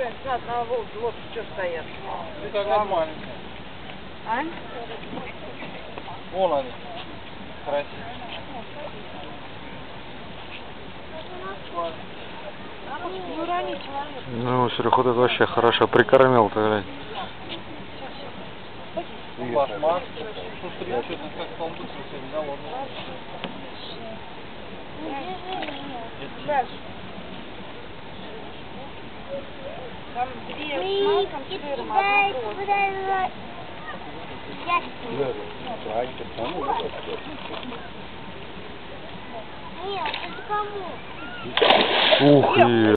На лодке что стоят? Ну как маленькая. А? Вон они. Красивые. Ну, Серега, это вообще хорошо прикормил-то, блядь. Башмак. Что-то как колдук совсем, да, вот. Там две с маком, сыром, одна просто. Ух ты!